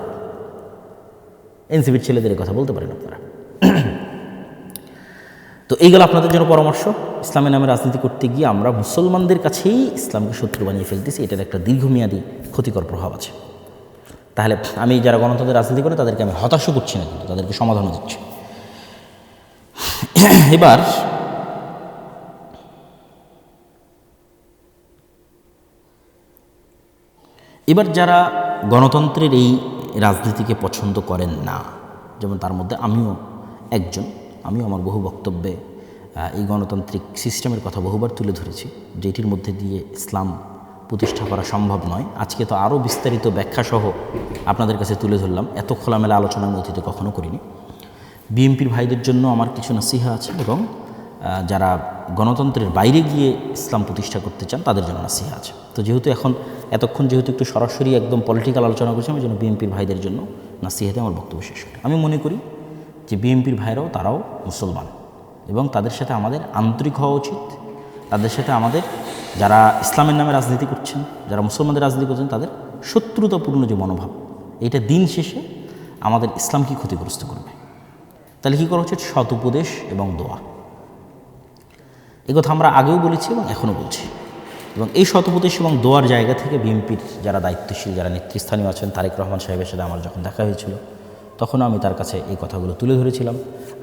এনসিপির ছেলেদের কথা বলতে পারেন আপনারা। তো এইগুলো আপনাদের জন্য পরামর্শ। ইসলামের নামে রাজনীতি করতে গিয়ে আমরা মুসলমানদের কাছেই ইসলামকে শত্রু বানিয়ে ফেলতেছি, এটার একটা দীর্ঘমেয়াদী ক্ষতিকর প্রভাব আছে। তাহলে আমি যারা গণতন্ত্রের রাজনীতি করে তাদেরকে আমি হতাশ করছি না, কিন্তু তাদেরকে সমাধানও দিচ্ছি। এবার যারা গণতন্ত্রের এই রাজনীতিকে পছন্দ করেন না, যেমন তার মধ্যে আমিও একজন, আমিও আমার বহু বক্তব্যে এই গণতান্ত্রিক সিস্টেমের কথা বহুবার তুলে ধরেছি, যেটির মধ্যে দিয়ে ইসলাম প্রতিষ্ঠা করা সম্ভব নয়। আজকে তো আরও বিস্তারিত ব্যাখ্যাসহ আপনাদের কাছে তুলে ধরলাম, এত খোলামেলা আলোচনা আমি অতীতে কখনো করিনি। বিএনপির ভাইদের জন্য আমার কিছু নসিহা আছে, এবং যারা গণতন্ত্রের বাইরে গিয়ে ইসলাম প্রতিষ্ঠা করতে চান তাদের জন্য নসিহা আছে। তো যেহেতু এতক্ষণ যেহেতু একটু সরাসরি একদম পলিটিক্যাল আলোচনা করছি, আমি যেন বিএনপির ভাইদের জন্য নসিহাতে আমার বক্তব্য শেষ করি। আমি মনে করি যে বিএনপির ভাইরাও তারাও মুসলমান, এবং তাদের সাথে আমাদের আন্তরিক হওয়া উচিত। তাদের সাথে আমাদের, যারা ইসলামের নামে রাজনীতি করছেন, যারা মুসলমানদের রাজনীতি করছেন, তাদের শত্রুতাপূর্ণ যে মনোভাব, এটা দিন শেষে আমাদের ইসলামকে ক্ষতিগ্রস্ত করবে। তাহলে কী করা উচিত? সৎ উপদেশ এবং দোয়া। এই কথা আমরা আগেও বলেছি এবং এখনও বলছি। এবং এই সৎ উপদেশ এবং দোয়ার জায়গা থেকে বিএনপির যারা দায়িত্বশীল, যারা নেতৃস্থানীয় আছেন, তারেক রহমান সাহেবের সাথে আমার যখন দেখা হয়েছিল, তখনও আমি তার কাছে এই কথাগুলো তুলে ধরেছিলাম।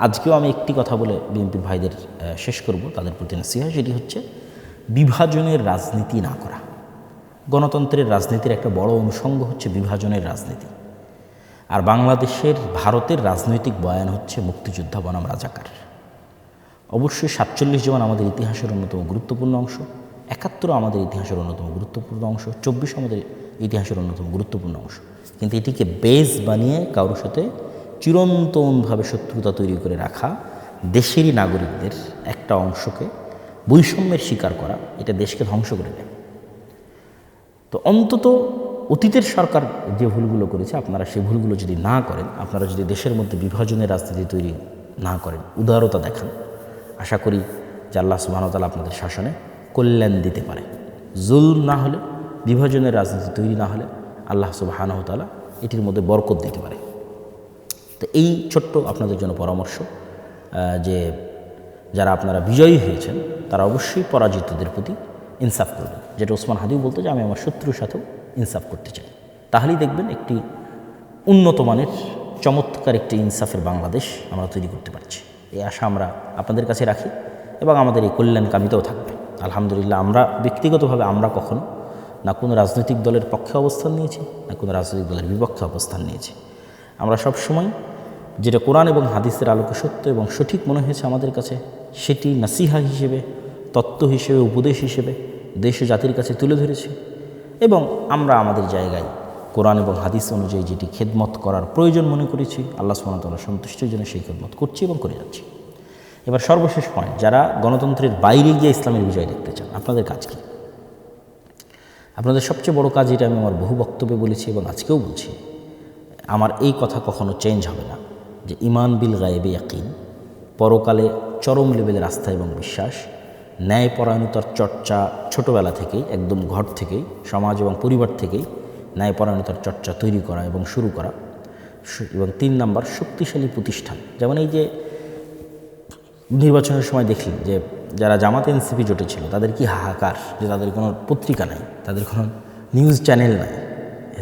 আজকেও আমি একটি কথা বলে বিএনপির ভাইদের শেষ করব, তাদের প্রতি নসিহা। সেটি হচ্ছে বিভাজনের রাজনীতি না করা। গণতন্ত্রের রাজনীতির একটা বড় অনুষঙ্গ হচ্ছে বিভাজনের রাজনীতি। আর বাংলাদেশের, ভারতের রাজনৈতিক বয়ান হচ্ছে মুক্তিযোদ্ধা বনাম রাজাকার। অবশ্যই 47 যেমন আমাদের ইতিহাসের অন্যতম গুরুত্বপূর্ণ অংশ, 71 আমাদের ইতিহাসের অন্যতম গুরুত্বপূর্ণ অংশ, 24 আমাদের ইতিহাসের অন্যতম গুরুত্বপূর্ণ অংশ। কিন্তু এটিকে বেস বানিয়ে কারোর সাথে চিরন্তনভাবে শত্রুতা তৈরি করে রাখা, দেশেরই নাগরিকদের একটা অংশকে বৈষম্যের শিকার করা, এটা দেশকে ধ্বংস করে দেয়। তো অন্তত অতীতের সরকার যে ভুলগুলো করেছে, আপনারা সেই ভুলগুলো যদি না করেন, আপনারা যদি দেশের মধ্যে বিভাজনের রাজনীতি তৈরি না করেন, উদারতা দেখান, আশা করি যে আল্লাহ সুবহানাহু ওয়া তাআলা আপনাদের শাসনে কল্যাণ দিতে পারে। জুলম না হলে, বিভাজনের রাজনীতি তৈরি না হলে আল্লাহ সুবহানাহু ওয়া তাআলা এটির মধ্যে বরকত দিতে পারে। তো এই ছোট্ট আপনাদের জন্য পরামর্শ যে যারা আপনারা বিজয়ী হয়েছেন, তারা অবশ্যই পরাজিতদের প্রতি ইনসাফ করবেন। যেটা ওসমান হাদিও বলতো যে আমি আমার শত্রুর সাথেও ইনসাফ করতে চাই। তাহলেই দেখবেন একটি উন্নত মানের চমৎকার একটি ইনসাফের বাংলাদেশ আমরা তৈরি করতে পারছি। এই আশা আমরা আপনাদের কাছে রাখি, এবং আমাদের এই কল্যাণকামিতাও থাকবে। আলহামদুলিল্লাহ, আমরা ব্যক্তিগতভাবে আমরা কখনো না কোনো রাজনৈতিক দলের পক্ষে অবস্থান নিয়েছি, না কোনো রাজনৈতিক দলের বিপক্ষে অবস্থান নিয়েছি। আমরা সবসময় যেটা কোরআন এবং হাদিসের আলোকে সত্য এবং সঠিক মনে হয়েছে আমাদের কাছে, সেটি নাসিহা হিসেবে, তত্ত্ব হিসেবে, উপদেশ হিসেবে দেশ ও জাতির কাছে তুলে ধরেছি। এবং আমরা আমাদের জায়গায় কোরআন এবং হাদিস অনুযায়ী যেটি খেদমত করার প্রয়োজন মনে করেছি, আল্লাহ সুবহানাহু ওয়া তাআলার সন্তুষ্টির জন্য সেই খেদমত করছি এবং করে যাচ্ছি। এবার সর্বশেষ পয়েন্ট, যারা গণতন্ত্রের বাইরে গিয়ে ইসলামের বিজয় দেখতে চান, আপনাদের কাজ কী? আপনাদের সবচেয়ে বড় কাজ, এটা আমি আমার বহু বক্তব্যে বলেছি এবং আজকেও বলছি, আমার এই কথা কখনো চেঞ্জ হবে না, যে ইমান বিল গায়েবে ইয়াকিন, পরকালে চরম লেভেলের আস্থা এবং বিশ্বাস, ন্যায়পরায়ণতার চর্চা ছোটোবেলা থেকেই, একদম ঘর থেকেই, সমাজ এবং পরিবার থেকেই ন্যায়পরায়ণতার চর্চা তৈরি করা এবং শুরু করা। এবং 3 নাম্বার, শক্তিশালী প্রতিষ্ঠান। যেমন এই যে নির্বাচনের সময় দেখলেন যে যারা জামাত এনসিপি জোটে ছিল, তাদের কি হাহাকার, যে তাদের কোনো পত্রিকা নাই, তাদের কোনো নিউজ চ্যানেল নাই,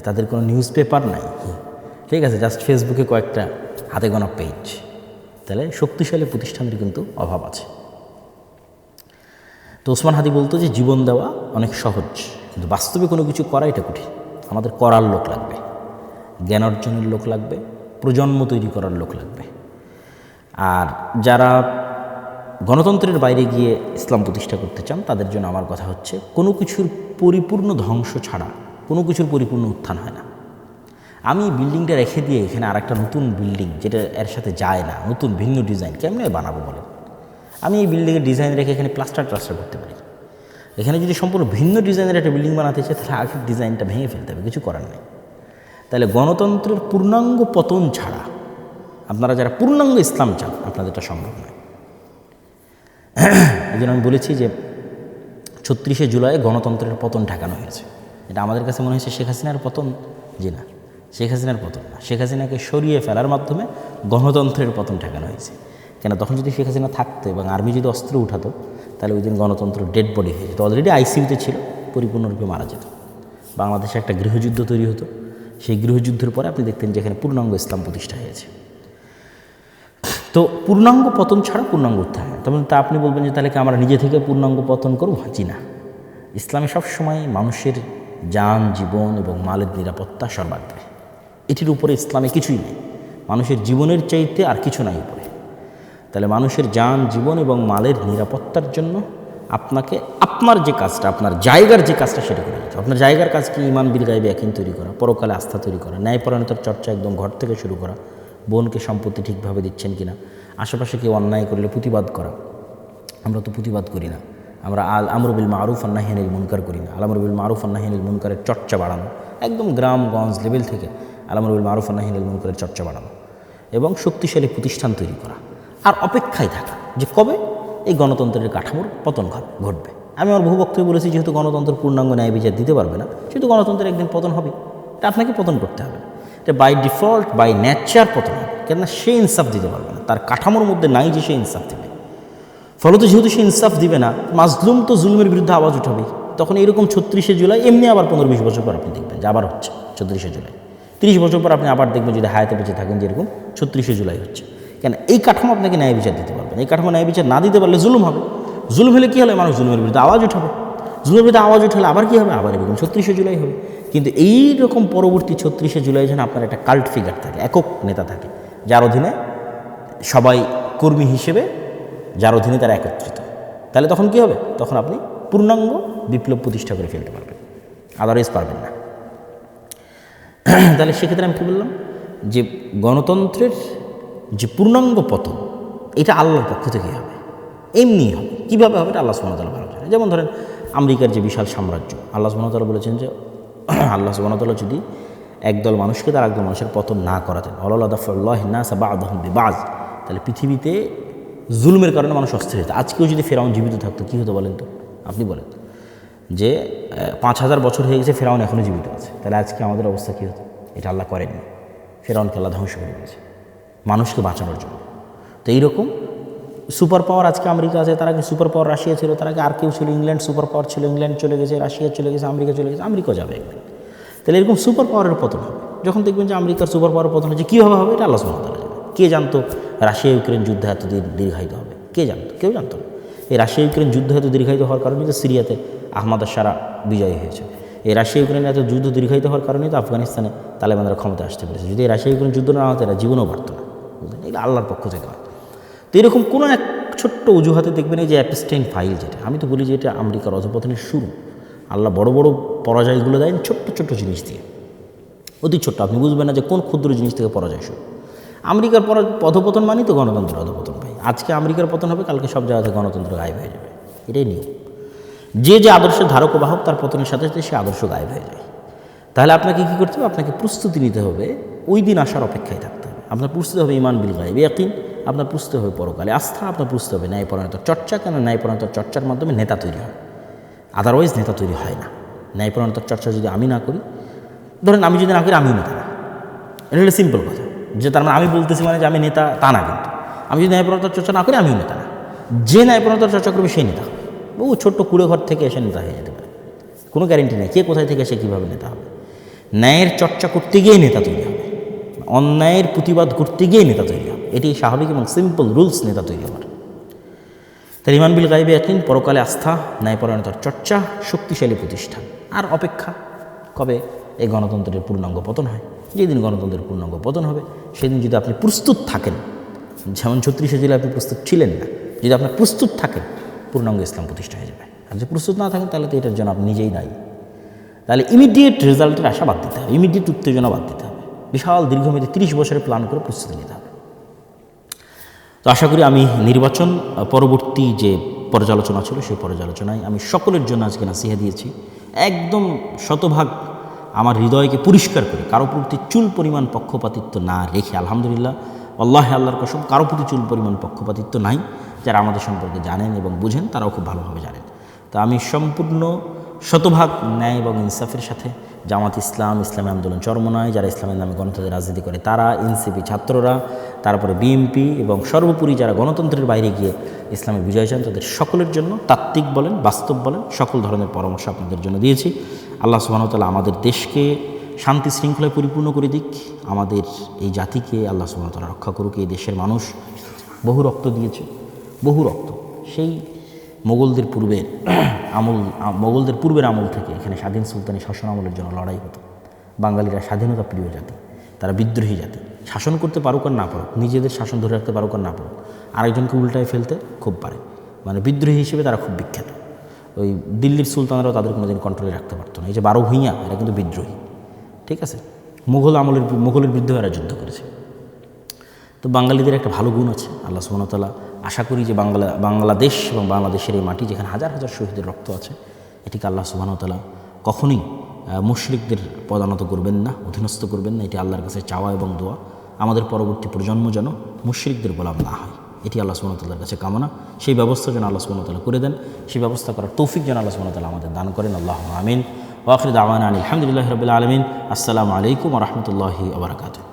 তাদের কোনো নিউজ পেপার নাই, ঠিক আছে, জাস্ট ফেসবুকে কয়েকটা হাতে গোনা পেজ। তাহলে শক্তিশালী প্রতিষ্ঠানের কিন্তু অভাব আছে। তো ওসমান হাদি বলতো যে জীবন দেওয়া অনেক সহজ, কিন্তু বাস্তবে কোনো কিছু করা এটা কঠিন। আমাদের করার লোক লাগবে, জ্ঞান অর্জনের লোক লাগবে, প্রজন্ম তৈরি করার লোক লাগবে। আর যারা গণতন্ত্রের বাইরে গিয়ে ইসলাম প্রতিষ্ঠা করতে চান, তাদের জন্য আমার কথা হচ্ছে, কোনো কিছুর পরিপূর্ণ ধ্বংস ছাড়া কোনো কিছুর পরিপূর্ণ উত্থান হয় না। আমি বিল্ডিংটা রেখে দিয়ে এখানে আরেকটা নতুন বিল্ডিং, যেটা এর সাথে যায় না, নতুন ভিন্ন ডিজাইন কেমনে বানাবো বলেন? আমি এই বিল্ডিংয়ের ডিজাইন রেখে এখানে প্লাস্টার করতে পারি। এখানে যদি সম্পূর্ণ ভিন্ন ডিজাইনের একটা বিল্ডিং বানাতে চাই, তাহলে আগের ডিজাইনটা ভেঙে ফেলতে হবে, কিছু করার নেই। তাহলে গণতন্ত্রের পূর্ণাঙ্গ পতন ছাড়া, আপনারা যারা পূর্ণাঙ্গ ইসলাম চান, আপনাদের এটা সম্ভব নয়। এই জন্য আমি বলেছি যে 36শে জুলাই গণতন্ত্রের পতন ঠেকানো হয়েছে। এটা আমাদের কাছে মনে হয়েছে শেখ হাসিনার পতন, জি না, শেখ হাসিনার পতন না, শেখ হাসিনাকে সরিয়ে ফেলার মাধ্যমে গণতন্ত্রের পতন ঠেকানো হয়েছে। কেন, তখন যদি শেখ হাসিনা থাকতো এবং আর্মি যদি অস্ত্র উঠাতো, তাহলে ওই দিন গণতন্ত্র ডেড বডি হয়ে যেত, অলরেডি আইসিইউতে ছিল, পরিপূর্ণরূপে মারা যেত। বাংলাদেশে একটা গৃহযুদ্ধ তৈরি হতো। সেই গৃহযুদ্ধের পরে আপনি দেখতেন যেখানে পূর্ণাঙ্গ ইসলাম প্রতিষ্ঠা হয়েছে। তো পূর্ণাঙ্গ পতন ছাড়া পূর্ণাঙ্গ উত্থান হয়। তখন তা আপনি বলবেন যে তাহলে কি আমরা নিজে থেকে পূর্ণাঙ্গ পতন করব? জি না। ইসলামে সবসময় মানুষের যান, জীবন এবং মালের নিরাপত্তা সর্বাগ্রে। এটির উপরে ইসলামে কিছুই নেই, মানুষের জীবনের চাইতে আর কিছু নাই উপরে। তাহলে মানুষের যান, জীবন এবং মালের নিরাপত্তার জন্য আপনাকে আপনার যে কাজটা, আপনার জায়গার যে কাজটা সেটা করে যেতে হবে। আপনার জায়গার কাজ কি? ঈমান বিল গায়বে ইয়াকিন তৈরি করা, পরকালে আস্থা তৈরি করা, ন্যায়পরায়ণতার চর্চা একদম ঘর থেকে শুরু করা, বোনকে সম্পত্তি ঠিকভাবে দিচ্ছেন কিনা, আশেপাশে কেউ অন্যায় করলে প্রতিবাদ করা। আমরা তো প্রতিবাদ করি না, আমরা আল আমরু বিল মারুফ আন নাহি আনিল মুনকার করি না। আল আমরু বিল মারুফ আন নাহি আনিল মুনকারের চর্চা বাড়ানো, একদম গ্রামগঞ্জ লেভেল থেকে আল আমরু বিল মারুফ আন নাহি আনিল মুনকারের চর্চা বাড়ানো এবং শক্তিশালী প্রতিষ্ঠান তৈরি করা, আর অপেক্ষায় থাকা যে কবে এই গণতন্ত্রের কাঠামোর পতন ঘটবে। আমি আমার বহু বক্তব্য বলেছি, যেহেতু গণতন্ত্র পূর্ণাঙ্গ ন্যায় বিচার দিতে পারবে না, সেহেতু গণতন্ত্রের একদিন পতন হবে। এটা আপনাকে পতন করতে হবে, এটা বাই ডিফল্ট বাই নেচার পতন হবে, কেননা সে ইনসাফ দিতে পারবে না, তার কাঠামোর মধ্যে নাই যে সে ইনসাফ দেবে। ফলত যেহেতু সে ইনসাফ দিবে না, মাজলুম তো জুলমের বিরুদ্ধে আওয়াজ উঠাবে। তখন এরকম 36শে জুলাই এমনি আবার 15-20 বছর পর আপনি দেখবেন যে আবার হচ্ছে 34শে জুলাই, 30 বছর পর আপনি আবার দেখবেন যদি হায়াতে বেঁচে থাকেন যেরকম 36শে জুলাই হচ্ছে। কেন? এই কাঠামো আপনাকে ন্যায় বিচার দিতে পারবে না। এই কাঠামো ন্যায় বিচার না দিতে পারলে জুলুম হবে। জুলুম হলে কী হলে মানুষ জুলুমের বিরুদ্ধে আওয়াজ উঠাবে, জুলুমের বিরুদ্ধে আওয়াজ উঠালে আবার কী হবে? আবার এরকম 36শে জুলাই হবে। কিন্তু এই রকম পরবর্তী 36শে জুলাই যেন আপনার একটা কাল্ট ফিগার থাকে, একক নেতা থাকে, যার অধীনে সবাই কর্মী হিসেবে, যার অধীনে তারা একত্রিত, তাহলে তখন কী হবে? তখন আপনি পূর্ণাঙ্গ বিপ্লব প্রতিষ্ঠা করে ফেলতে পারবেন, আদারওয়াইজ পারবেন না। তাহলে সেক্ষেত্রে আমি কী বললাম যে গণতন্ত্রের যে পূর্ণাঙ্গ পতন এটা আল্লাহর পক্ষ থেকেই হবে, এমনি হবে। কীভাবে হবে? এটা আল্লাহ সুবহানাহু ওয়া তাআলা ভালো জানেন। যেমন ধরেন আমেরিকার যে বিশাল সাম্রাজ্য, আল্লাহ সুবহানাহু ওয়া তাআলা বলেছেন যে আল্লাহ সুবহানাহু ওয়া তাআলা যদি একদল মানুষকে তার একদল মানুষের পতন না করাতেন, আল্লাহ দাফাল্লাহি নাস বা'দাহুম বিবা'দ, তাহলে পৃথিবীতে জুলুমের কারণে মানুষ অস্থির হতো। আজকেও যদি ফেরাউন জীবিত থাকতো কী হতো বলেন তো? আপনি বলেন যে 5000 বছর হয়ে গেছে, ফেরাউন এখনও জীবিত আছে, তাহলে আজকে আমাদের অবস্থা কী হতো? এটা আল্লাহ করেননি, ফেরাউনকে আল্লাহ ধ্বংস করে দিয়েছে মানুষকে বাঁচানোর জন্য। তো এইরকম সুপার পাওয়ার আজকে আমেরিকা আছে, তার আগে সুপার পাওয়ার রাশিয়া ছিল, তার আগে আর কেউ ছিল, ইংল্যান্ড সুপার পাওয়ার ছিল, ইংল্যান্ড চলে গেছে, রাশিয়া চলে গেছে, আমেরিকা চলে গেছে, আমেরিকাও যাবে একদিন। তাহলে এরকম সুপার পাওয়ারের পতন হবে। যখন দেখবেন যে আমেরিকার সুপার পাওয়ারের পতন হচ্ছে, কীভাবে হবে? এটা আল্লাহ সুবহানাহু ওয়া তাআলা জানেন। কে জানতো রাশিয়া ইউক্রেন যুদ্ধ এত দীর্ঘায়িত হবে? কে জানতো? কেউ জানতো না। এই রাশিয়া ইউক্রেন যুদ্ধ এত দীর্ঘায়িত হওয়ার কারণে তো সিরিয়াতে আহমাদ সারা বিজয়ী হয়েছে। এই রাশিয়া ইউক্রেন এত যুদ্ধ দীর্ঘায়িত হওয়ার কারণে তো আফগানিস্তানে তালেবানরা ক্ষমতা আসতে পেরেছে। যদি এই রাশিয়া ইউক্রেন যুদ্ধ না হতো এরা জীবনও পারত না, বুঝলেন? এগুলো আল্লাহর পক্ষ থেকে হয়। তো এরকম কোনো এক ছোট্ট অজুহাতে দেখবেন এই যে অ্যাপস্টাইন ফাইল, যেটা আমি তো বলি যে এটা আমেরিকার অধপতনের শুরু। আল্লাহ বড় বড় পরাজয়গুলো দেন ছোট্ট ছোট্ট জিনিস দিয়ে, অতি ছোট্ট, আপনি বুঝবেন না যে কোন ক্ষুদ্র জিনিস থেকে পরাজয় শুরু। আমেরিকার অধপতন মানেই তো গণতন্ত্রের অধপতন ভাই। আজকে আমেরিকার পতন হবে, কালকে সব জায়গাতে গণতন্ত্র গায়েব হয়ে যাবে, এটাই নিয়ম। যে যে আদর্শের ধারক ও বাহক, তার পতনের সাথে সাথে সে আদর্শ গায়েব হয়ে যায়। তাহলে আপনাকে কী করতে হবে? আপনাকে প্রস্তুতি নিতে হবে, ওই দিন আসার অপেক্ষায় থাকতে হবে। আপনার প্রস্তুতি হবে ঈমান বিল গায়বে ইয়াকিন, আপনার প্রস্তুতি হবে পরকালে আস্থা, আপনার প্রস্তুতি হবে ন্যায়পরায়ণতার চর্চা। কেন? ন্যায়পরায়ণতার চর্চার মাধ্যমে নেতা তৈরি হয়, আদারওয়াইজ নেতা তৈরি হয় না। ন্যায়পরায়ণতার চর্চা যদি আমি না করি, ধরেন আমি যদি না করি, আমিও নেতা না। এটা হলো সিম্পল কথা, যে তার মানে আমি বলতেছি মানে যে আমি নেতা তা না। কিন্তু আমি যদি ন্যায়পরায়ণতার চর্চা না করি, আমিও নেতা না। যে ন্যায়পরায়ণতার চর্চা করবে সেই নেতা হবে। বহু ছোট্ট কুড়ে ঘর থেকে এসে নেতা হয়ে যেতে পারে, কোনো গ্যারেন্টি নেই কে কোথায় থেকে এসে কীভাবে নেতা হবে। ন্যায়ের চর্চা করতে গিয়ে নেতা তৈরি হবে, অন্যায়ের প্রতিবাদ করতে গিয়ে নেতা তৈরি হবে। এটি স্বাভাবিক এবং সিম্পল রুলস নেতা তৈরি হওয়ার। তাই ঈমান বিল গায়বে ইয়াকিন, পরকালে আস্থা, ন্যায়পরায়ণতার চর্চা, শক্তিশালী প্রতিষ্ঠান, আর অপেক্ষা কবে এই গণতন্ত্রের পূর্ণাঙ্গ পতন হয়। যেদিন গণতন্ত্রের পূর্ণাঙ্গ পতন হবে সেদিন যদি আপনি প্রস্তুত থাকেন, যেমন 36শে জুলাই আপনি প্রস্তুত ছিলেন না, যদি আপনার প্রস্তুত থাকেন পূর্ণাঙ্গ ইসলাম প্রতিষ্ঠা হয়ে যাবে। আর যদি প্রস্তুত না থাকেন তাহলে তো এটার জন্য আপনি নিজেই দায়ী। তাহলে ইমিডিয়েট রেজাল্টের আশা বাদ দিতে হবে, ইমিডিয়েট উত্তেজনা বাদ দিতে হবে, বিশাল দীর্ঘমেয়াদী 30 বছরের প্ল্যান করে প্রস্তুতি নিতে হবে। তো আশা করি আমি নির্বাচন পরবর্তী যে পর্যালোচনা ছিল সেই পর্যালোচনায় আমি সকলের জন্য আজকে নাসিহা দিয়েছি, একদম শতভাগ আমার হৃদয়কে পরিষ্কার করে, কারো প্রতি চুল পরিমাণ পক্ষপাতিত্ব না রেখে। আলহামদুলিল্লাহ, আল্লাহে আল্লাহর কসম, কারো প্রতি চুল পরিমাণ পক্ষপাতিত্ব নাই। যারা আমাদের সম্পর্কে জানেন এবং বুঝেন তারাও খুব ভালোভাবে জানেন। তো আমি সম্পূর্ণ শতভাগ ন্যায় এবং ইনসাফের সাথে জামাত ইসলাম, ইসলামী আন্দোলন চরমনায়, যারা ইসলামের নামে গণতন্ত্রের রাজনীতি করে তারা, এনসিপি ছাত্ররা, তারপরে বিএনপি এবং সর্বোপরি যারা গণতন্ত্রের বাইরে গিয়ে ইসলামে বিজয় চান, তাদের সকলের জন্য তাত্ত্বিক বলেন, বাস্তব বলেন, সকল ধরনের পরামর্শ আপনাদের জন্য দিয়েছি। আল্লাহ সুবহানাহু ওয়া তাআলা আমাদের দেশকে শান্তি শৃঙ্খলায় পরিপূর্ণ করে দিক, আমাদের এই জাতিকে আল্লাহ সুবহানাহু ওয়া তাআলা রক্ষা করুক। এই দেশের মানুষ বহু রক্ত দিয়েছে, বহু রক্ত। সেই মোগলদের পূর্বের আমল থেকে এখানে স্বাধীন সুলতানি শাসন আমলের জন্য লড়াই হতো। বাঙালিরা স্বাধীনতা প্রিয় জাতি, তারা বিদ্রোহী জাতি। শাসন করতে পারুক আর না পারুক, নিজেদের শাসন ধরে রাখতে পারুক আর না পারুক, আরেকজনকে উল্টায় ফেলতে খুব পারে, মানে বিদ্রোহী হিসেবে তারা খুব বিখ্যাত। ওই দিল্লির সুলতানরাও তাদের কোনোদিন কন্ট্রোলে রাখতে পারতো না। এই যে 12 ভূঁইয়া, এরা কিন্তু বিদ্রোহী, ঠিক আছে, মুঘলের বিরুদ্ধে এরা যুদ্ধ করেছে। তো বাঙালিদের একটা ভালো গুণ আছে, আল্লাহ সুবহানাহু ওয়া তাআলা আশা করি যে বাংলাদেশ এবং বাংলাদেশের এই মাটি যেখানে হাজার হাজার শহীদের রক্ত আছে, এটিকে আল্লাহ সুবহানাহু ওয়া তাআলা কখনোই মুশরিকদের পদানত করবেন না, অধীনস্থ করবেন না। এটি আল্লাহর কাছে চাওয়া এবং দোয়া, আমাদের পরবর্তী প্রজন্ম যেন মুশরিকদের গোলাম না হয়, এটি আল্লাহ সুবহানাহু ওয়া তাআলার কাছে কামনা। সেই ব্যবস্থা যেন আল্লাহ সুবহানাহু ওয়া তাআলা করে দেন, সেই ব্যবস্থা করার তৌফিক যেন আল্লাহ সুবহানাহু ওয়া তাআলা আমাদের দান করেন। আল্লাহুম্মা আমিন। ওয়া আখিরু দাওয়ানা আলহামদুলিল্লাহি রাব্বিল আলামিন। আসসালামু আলাইকুম ওয়া রাহমাতুল্লাহি ওয়া বারাকাতুহু।